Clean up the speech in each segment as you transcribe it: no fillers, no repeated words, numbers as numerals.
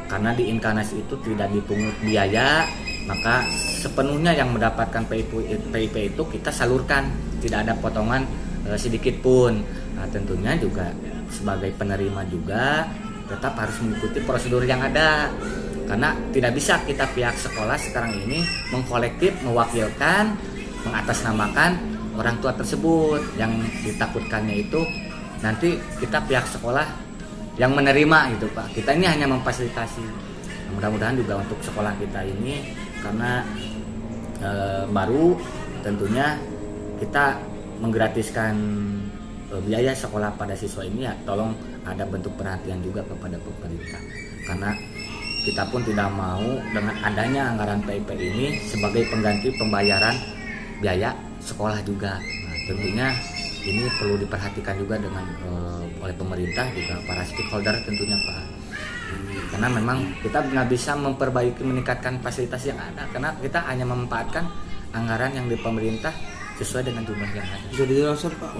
Karena di inkarnasi itu tidak dipungut biaya, maka sepenuhnya yang mendapatkan PIP itu kita salurkan, tidak ada potongan sedikit pun. Nah, tentunya juga sebagai penerima juga tetap harus mengikuti prosedur yang ada, karena tidak bisa kita pihak sekolah sekarang ini mengkolektif, mewakilkan, mengatasnamakan orang tua tersebut. Yang ditakutkannya itu nanti kita pihak sekolah yang menerima gitu Pak. Kita ini hanya memfasilitasi. Mudah-mudahan juga untuk sekolah kita ini karena baru, tentunya kita menggratiskan biaya sekolah pada siswa ini, ya tolong ada bentuk perhatian juga kepada pemerintah. Karena kita pun tidak mau dengan adanya anggaran PIP ini sebagai pengganti pembayaran biaya sekolah juga. Nah, tentunya ini perlu diperhatikan juga dengan oleh pemerintah juga, para stakeholder tentunya Pak. Karena memang kita nggak bisa memperbaiki, meningkatkan fasilitas yang ada karena kita hanya memanfaatkan anggaran yang di pemerintah sesuai dengan jumlah yang ada. Bisa dijelaskan Pak,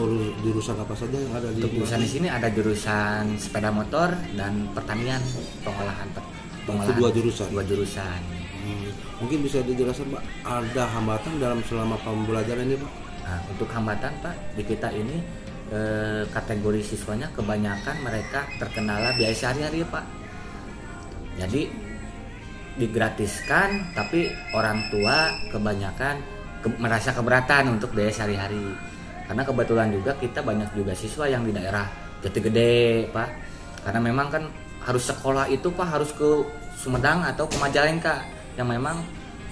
jurusan apa saja yang ada di jurusan di sini? Ada jurusan sepeda motor dan pertanian, pengolahan. Dua jurusan. Mungkin bisa dijelaskan Pak, ada hambatan dalam selama pembelajaran ini Pak? Nah, untuk hambatan Pak, di kita ini kategori siswanya kebanyakan mereka terkendala biaya sehari-hari Pak. Jadi digratiskan, tapi orang tua kebanyakan merasa keberatan untuk biaya sehari-hari. Karena kebetulan juga kita banyak juga siswa yang di daerah Jatigede Pak. Karena memang kan harus sekolah itu Pak harus ke Sumedang atau ke Majalengka, yang memang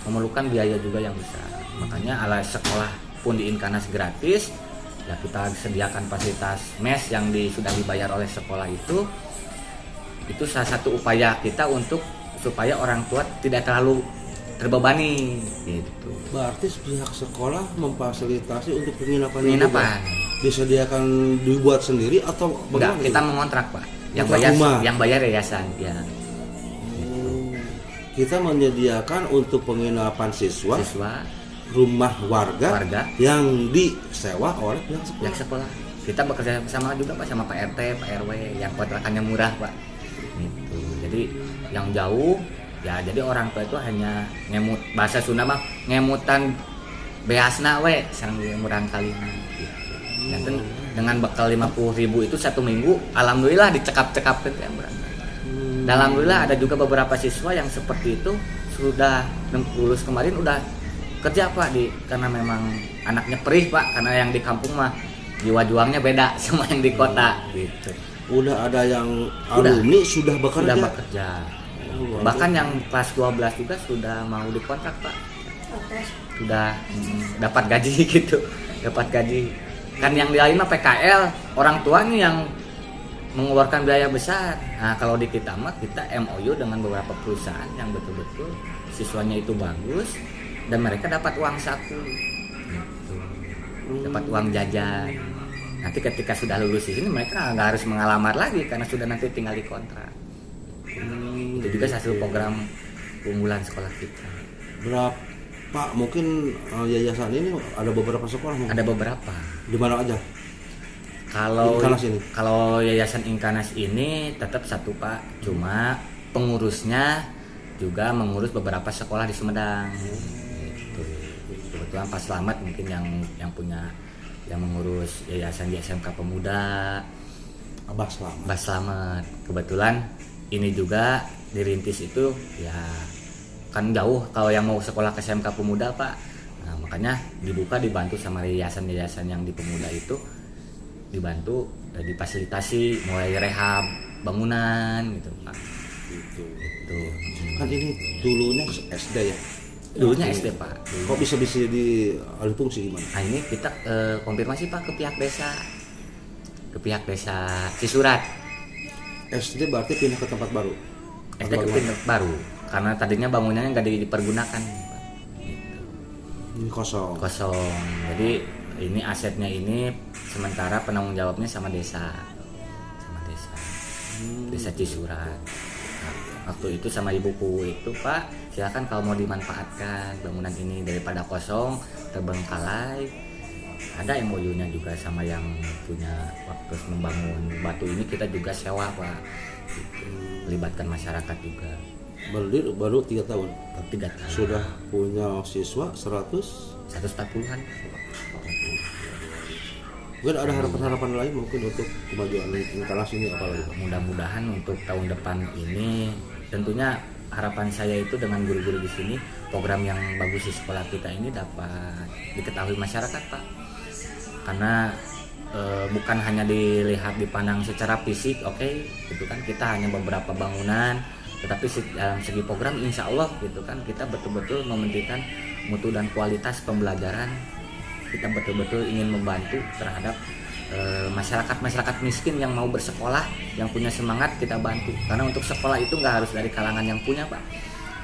memerlukan biaya juga yang besar. Makanya ala sekolah pun di Inkarnasi gratis, ya kita sediakan fasilitas mes yang sudah dibayar oleh sekolah itu salah satu upaya kita untuk supaya orang tua tidak terlalu terbebani gitu. Berarti pihak sekolah memfasilitasi untuk penginapan. Disediakan, dibuat sendiri atau enggak? Kita mengontrak Pak. Yang bayar yayasan ya. Kita menyediakan untuk penginapan siswa rumah warga yang disewa oleh pihak sekolah. Kita bekerja sama juga Pak sama Pak RT, Pak RW yang kontrakannya murah Pak. Gitu. Jadi yang jauh ya, jadi orang tua itu hanya ngemut, bahasa Sunda mah ngemutan beasna we sang murang kalina gitu. Dan dengan bekal 50.000 itu satu minggu, alhamdulillah dicekap-cekapkan ya murang. Alhamdulillah ada juga beberapa siswa yang seperti itu sudah lulus kemarin udah kerja Pak karena memang anaknya perih Pak, karena yang di kampung mah jiwa juangnya beda sama yang di kota gitu. Udah ada yang alumni sudah bekerja. Bahkan yang kelas 12 juga sudah mau dikontrak Pak. Sudah dapat gaji gitu, dapat gaji. Kan yang di lain mah PKL, orang tuanya yang mengeluarkan biaya besar. Nah, kalau di kita mah kita MOU dengan beberapa perusahaan yang betul-betul siswanya itu bagus dan mereka dapat uang saku gitu. Dapat uang jajan. Nanti ketika sudah lulus di sini mereka nggak harus mengalamar lagi karena sudah nanti tinggal dikontrak. Itu juga hasil program unggulan sekolah kita. Berapa Pak? Mungkin yayasan ini ada beberapa sekolah mungkin? Ada beberapa. Di mana aja? Kalau Yayasan Inkarnasi ini tetap satu Pak, cuma pengurusnya juga mengurus beberapa sekolah di Sumedang. Gitu. Kebetulan Pak Slamet mungkin yang punya yang mengurus yayasan di SMK Pemuda, Abah Slamet. Mbah Slamet. Kebetulan ini juga dirintis itu ya kan jauh kalau yang mau sekolah ke SMK Pemuda Pak. Nah, makanya dibantu sama yayasan-yayasan yang di Pemuda itu, dibantu difasilitasi mulai rehab bangunan gitu Pak. Gitu. Itu. Kan ini dulunya SD ya? Dulunya SD Pak. Kok bisa di alih fungsi gimana? Nah ini kita konfirmasi Pak ke pihak desa Cisurat. SD berarti pindah ke tempat baru? SD ke tempat baru karena tadinya bangunannya nggak dipergunakan Pak. Gitu. Ini kosong. Jadi ini asetnya ini sementara penanggung jawabnya sama desa desa Cisurat. Nah, waktu itu sama ibuku itu Pak, silakan kalau mau dimanfaatkan bangunan ini daripada kosong terbengkalai. Ada MOU-nya juga sama yang punya waktu membangun batu ini, kita juga sewa Pak. Gitu. Melibatkan masyarakat juga. Berdiri baru 3 tahun. 3 tahun. Sudah punya siswa 140-an. Mungkin ada harapan-harapan lain mungkin untuk kemajuan Inkanas ini apalagi Pak? Mudah-mudahan untuk tahun depan ini tentunya harapan saya itu dengan guru-guru di sini program yang bagus di sekolah kita ini dapat diketahui masyarakat Pak. Karena bukan hanya dilihat dipandang secara fisik, oke, gitu kan kita hanya beberapa bangunan, tetapi dalam segi program insya Allah gitu kan kita betul-betul mementingkan mutu dan kualitas pembelajaran. Kita betul-betul ingin membantu terhadap masyarakat miskin yang mau bersekolah, yang punya semangat kita bantu. Karena untuk sekolah itu nggak harus dari kalangan yang punya Pak.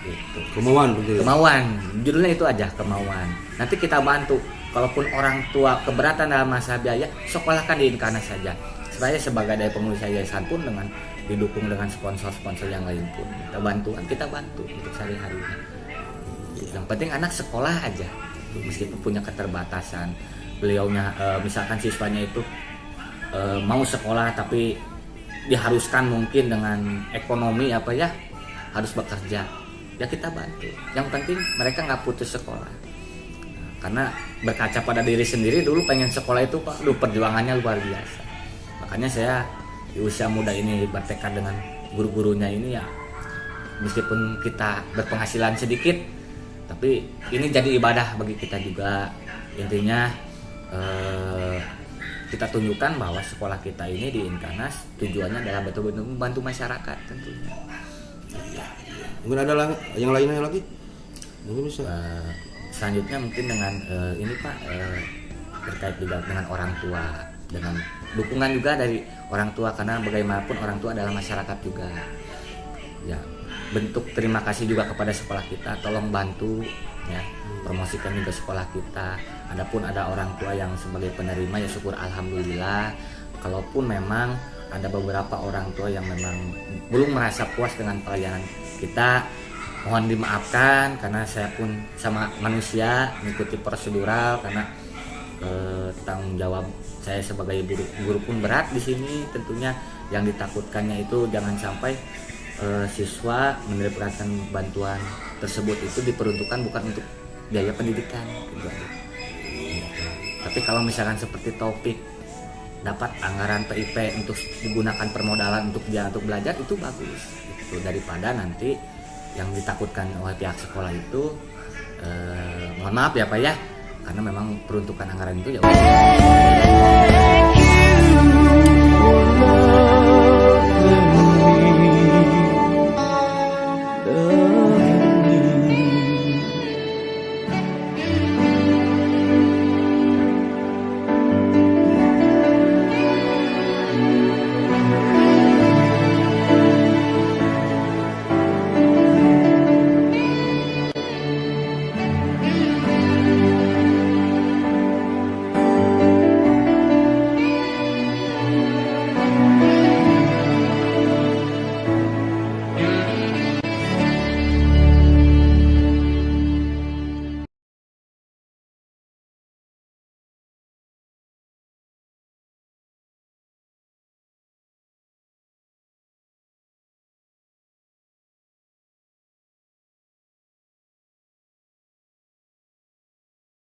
Gitu. Kemauan begitu. Kemauan, judulnya itu aja kemauan. Nanti kita bantu. Kalaupun orang tua keberatan dalam masalah biaya, sekolahkan di Inkanas saja. Saya sebagai dari pengurus yayasan pun dengan didukung dengan sponsor-sponsor yang lain pun kita bantu untuk sehari-harinya. Yang penting anak sekolah aja. Meskipun punya keterbatasan, beliaunya misalkan siswanya itu mau sekolah tapi diharuskan mungkin dengan ekonomi harus bekerja, ya kita bantu. Yang penting mereka nggak putus sekolah. Karena berkaca pada diri sendiri dulu pengen sekolah itu Pak, perjuangannya luar biasa. Makanya saya di usia muda ini bertekad dengan guru-gurunya ini ya, meskipun kita berpenghasilan sedikit, tapi ini jadi ibadah bagi kita juga. Intinya kita tunjukkan bahwa sekolah kita ini di Inkanas tujuannya adalah betul-betul membantu masyarakat tentunya. Mungkin ada yang lainnya lagi? Mungkin bisa. Selanjutnya mungkin dengan ini Pak, terkait juga dengan orang tua, dengan dukungan juga dari orang tua, karena bagaimanapun orang tua adalah masyarakat juga. Ya, bentuk terima kasih juga kepada sekolah kita, tolong bantu ya, promosikan juga sekolah kita. Adapun ada orang tua yang sebagai penerima ya syukur alhamdulillah. Kalaupun memang ada beberapa orang tua yang memang belum merasa puas dengan pelayanan kita, mohon dimaafkan karena saya pun sama manusia mengikuti prosedural, karena tanggung jawab saya sebagai guru pun berat di sini. Tentunya yang ditakutkannya itu jangan sampai siswa mendapatkan bantuan tersebut itu diperuntukkan bukan untuk biaya pendidikan gitu. Tapi kalau misalkan seperti topik dapat anggaran PIP untuk digunakan permodalan untuk belajar, itu bagus itu, daripada nanti yang ditakutkan oleh pihak sekolah itu mohon maaf ya Pak ya, karena memang peruntukan anggaran itu ya